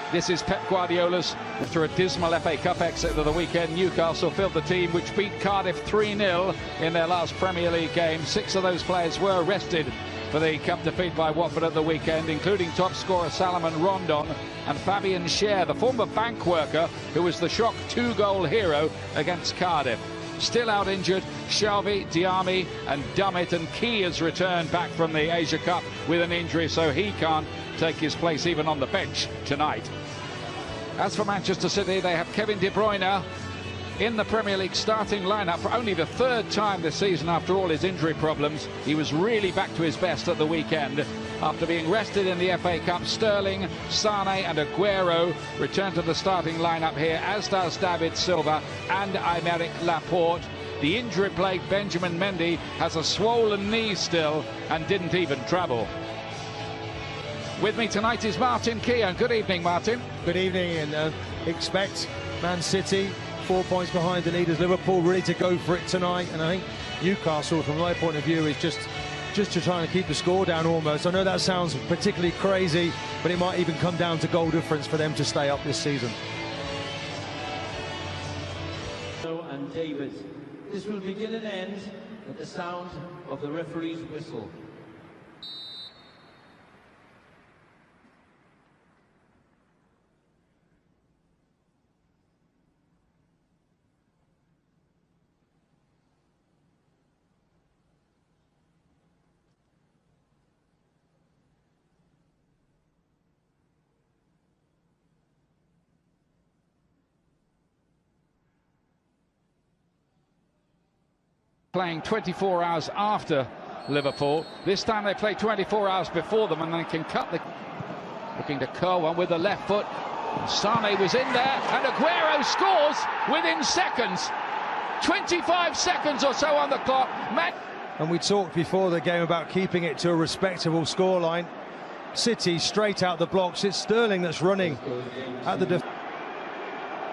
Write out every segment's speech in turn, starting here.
This is Pep Guardiola's. After a dismal FA Cup exit of the weekend, Newcastle filled the team which beat Cardiff 3-0 in their last Premier League game. 6 of those players were arrested for the cup defeat by Watford at the weekend, including top scorer Salomon Rondon and Fabian Schär, the former bank worker who was the shock 2-goal hero against Cardiff. Still out injured, Xavi, Diame and Dummett, and Key has returned back from the Asia Cup with an injury, so he can't take his place even on the bench tonight. As for Manchester City, they have Kevin De Bruyne in the Premier League starting lineup for only the 3rd time this season after all his injury problems. He was really back to his best at the weekend. After being rested in the FA Cup, Sterling, Sane and Aguero return to the starting lineup here, as does David Silva and Aymeric Laporte. The injury-plagued Benjamin Mendy has a swollen knee still and didn't even travel. With me tonight is Martin Keown. Good evening, Martin. Good evening, and expect Man City 4 points behind the leaders Liverpool, ready to go for it tonight. And I think Newcastle, from my point of view, is just to try and keep the score down almost. I know that sounds particularly crazy, but it might even come down to goal difference for them to stay up this season. And David, this will begin and end at the sound of the referee's whistle. Playing 24 hours after Liverpool. This time they play 24 hours before them, and they can cut the... Looking to curl one with the left foot. Sane was in there, and Aguero scores within seconds. 25 seconds or so on the clock. And we talked before the game about keeping it to a respectable scoreline. City straight out the blocks. It's Sterling that's running at the...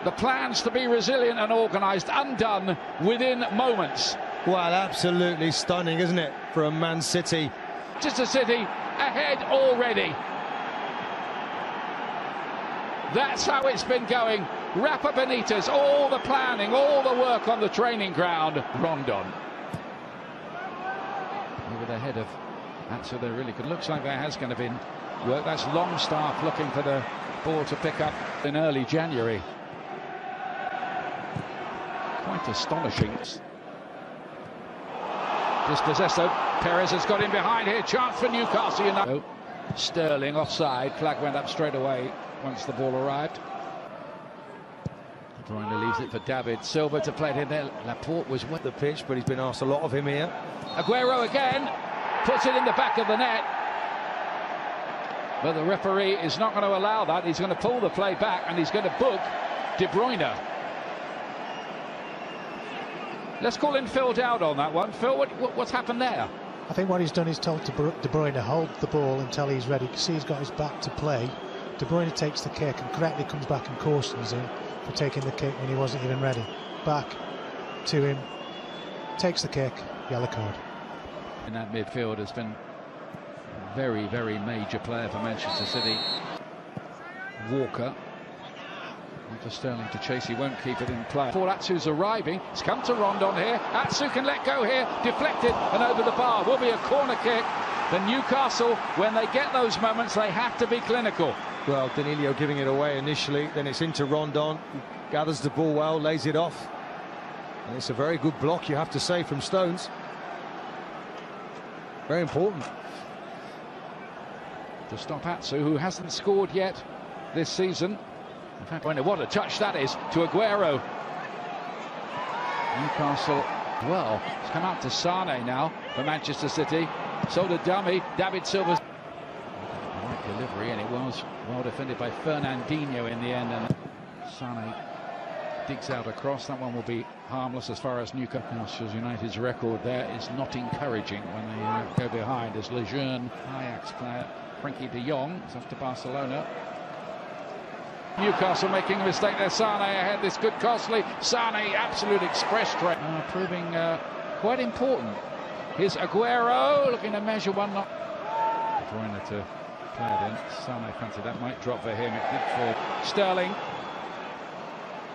The plans to be resilient and organised undone within moments. Well, absolutely stunning, isn't it, from Man City? Manchester City ahead already. That's how it's been going. Rafa Benitez, all the planning, all the work on the training ground. Rondon. Over the head of Matcha, they're really good. Looks like there has going to be work. That's Longstaff looking for the ball to pick up in early January. Quite astonishing. Dispossessed. Perez has got in behind here. Chance for Newcastle United. Sterling offside. Flag went up straight away once the ball arrived. De Bruyne leaves it for David Silva to play it in there. Laporte was with the pitch, but he's been asked a lot of him here. Aguero again puts it in the back of the net, but the referee is not going to allow that. He's going to pull the play back, and he's going to book De Bruyne. Let's call in Phil Dowd on that one. Phil, what's happened there? I think what he's done is told De Bruyne to hold the ball until he's ready. You can see he's got his back to play. De Bruyne takes the kick and correctly comes back and cautions him for taking the kick when he wasn't even ready. Back to him, takes the kick, yellow card. In that midfield has been a very, very major player for Manchester City. Walker. For Sterling to chase, he won't keep it in play. Paul Atsu's arriving. It's come to Rondon here. Atsu can let go here. Deflected and over the bar. Will be a corner kick. The Newcastle, when they get those moments, they have to be clinical. Well, Danilo giving it away initially. Then it's into Rondon. He gathers the ball well, lays it off. And it's a very good block, you have to say, from Stones. Very important. To stop Atsu, who hasn't scored yet this season. In fact, what a touch that is to Aguero. Newcastle, well, it's come out to Sane now for Manchester City. So to Dummy, David Silva's right delivery, and it was well defended by Fernandinho in the end. And Sane digs out across. That one will be harmless as far as Newcastle United's record there is not encouraging when they go behind. As Lejeune, Ajax player, Frenkie de Jong is off to Barcelona. Newcastle making a mistake there. Sane ahead. This could costly. Sane, absolute express train, proving quite important. Here's Aguero looking to measure one. De Bruyne to Played in. Sane fancied that might drop for him. It did fall. Sterling.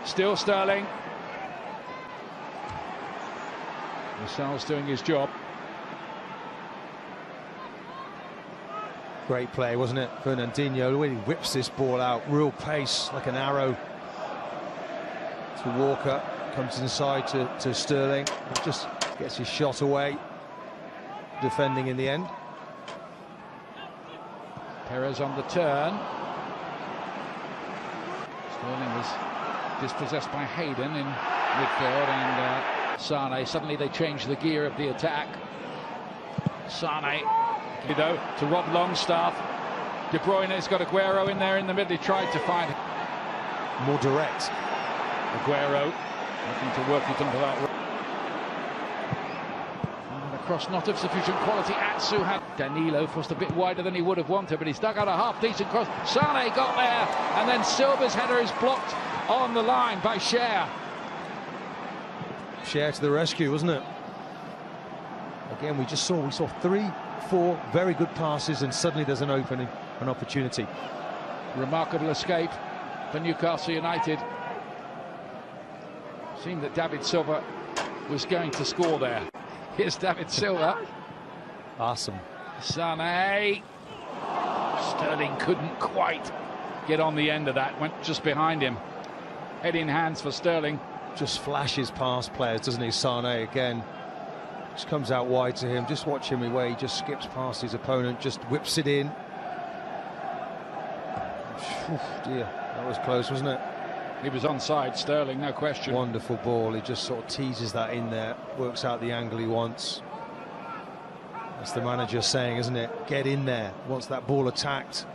Still Sterling. Lascelles doing his job. Great play, wasn't it? Fernandinho really whips this ball out, real pace, like an arrow. To Walker, comes inside to Sterling, just gets his shot away. Defending in the end. Perez on the turn. Sterling was dispossessed by Hayden in midfield, and Sane, suddenly they changed the gear of the attack. Sane, to Rob Longstaff. De Bruyne's got Aguero in there in the middle. He tried to find more direct. Aguero looking to work it onto that. And across, not of sufficient quality. Atsu had Danilo forced a bit wider than he would have wanted, but he's dug out a half-decent cross. Sane got there, and then Silva's header is blocked on the line by Cher. Cher to the rescue, wasn't it? Again, we saw 3-4 very good passes, and suddenly there's an opening, an opportunity. Remarkable escape for Newcastle United. Seemed that David Silva was going to score there. Here's David Silva. Awesome. Sane. Sterling couldn't quite get on the end of that. Went just behind him. Head in hands for Sterling. Just flashes past players, doesn't he? Sane again. Just comes out wide to him. Just watch him away. He just skips past his opponent. Just whips it in. Dear, that was close, wasn't it? He was onside, Sterling, no question. Wonderful ball. He just sort of teases that in there, works out the angle he wants. That's the manager saying, isn't it? Get in there. Wants that ball attacked.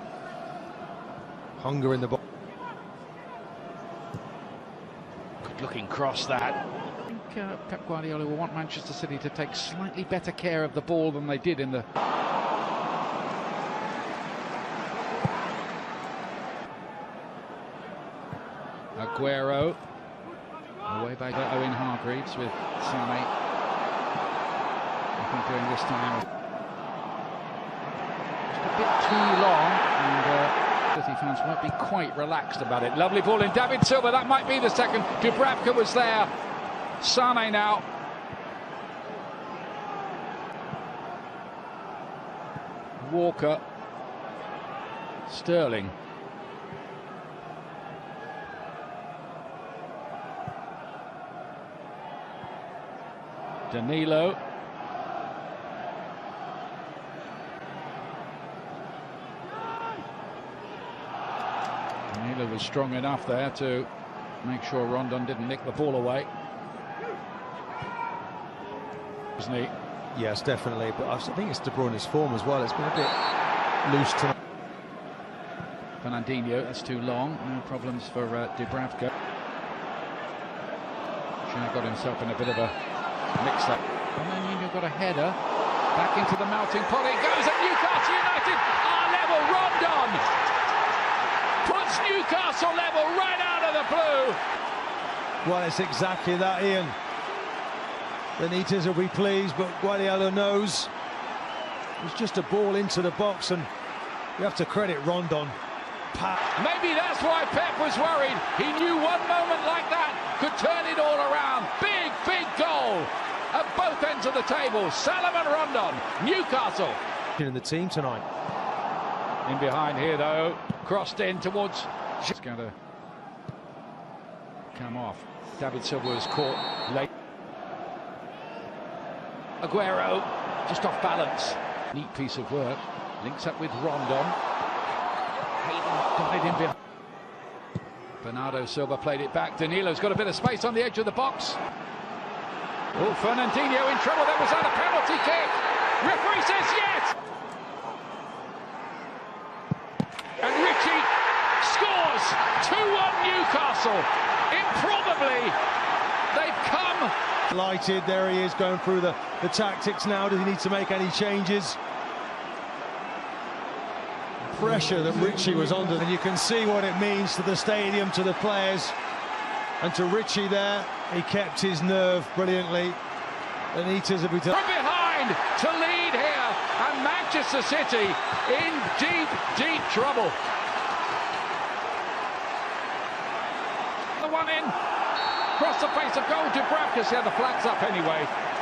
Hunger in the box. Good looking cross that. I think Pep Guardiola will want Manchester City to take slightly better care of the ball than they did in the... Aguero, away by Owen Hargreaves with Sane. I think doing this time just a bit too long, and City fans won't be quite relaxed about it. Lovely ball in. David Silva, that might be the second. Dubravka was there. Sane now. Walker. Sterling. Danilo. Danilo was strong enough there to make sure Rondon didn't nick the ball away. Isn't he? Yes, definitely. But I think it's De Bruyne's form as well. It's been a bit loose tonight. Fernandinho, that's too long. No problems for Dubravka. Cher got himself in a bit of a mix-up. Fernandinho got a header back into the melting pot. It goes at Newcastle United. Our level, Rondon puts Newcastle level right out of the blue. Well, it's exactly that, Ian. Benitez will be pleased, but Guardiola knows it's just a ball into the box, and you have to credit Rondon. Maybe that's why Pep was worried. He knew one moment like that could turn it all around. Big, big goal at both ends of the table. Salomon Rondon, Newcastle. In the team tonight. In behind here, though. Crossed in towards... It's going to come off. David Silva is caught late. Aguero, just off balance. Neat piece of work. Links up with Rondon. Hayden got it in behind. Bernardo Silva played it back. Danilo's got a bit of space on the edge of the box. Oh, Fernandinho in trouble. That was on a penalty kick. Referee says yes. And Ritchie scores. 2-1 Newcastle. Improbably, they've come. Delighted, there he is going through the tactics now. Does he need to make any changes? Pressure that Ritchie was under, and you can see what it means to the stadium, to the players, and to Ritchie there. He kept his nerve brilliantly. Benitez will be from behind. behind to lead here, and Manchester City in deep, deep trouble. The one in, across the face of goal, Dubravka, yeah, the flag's up anyway.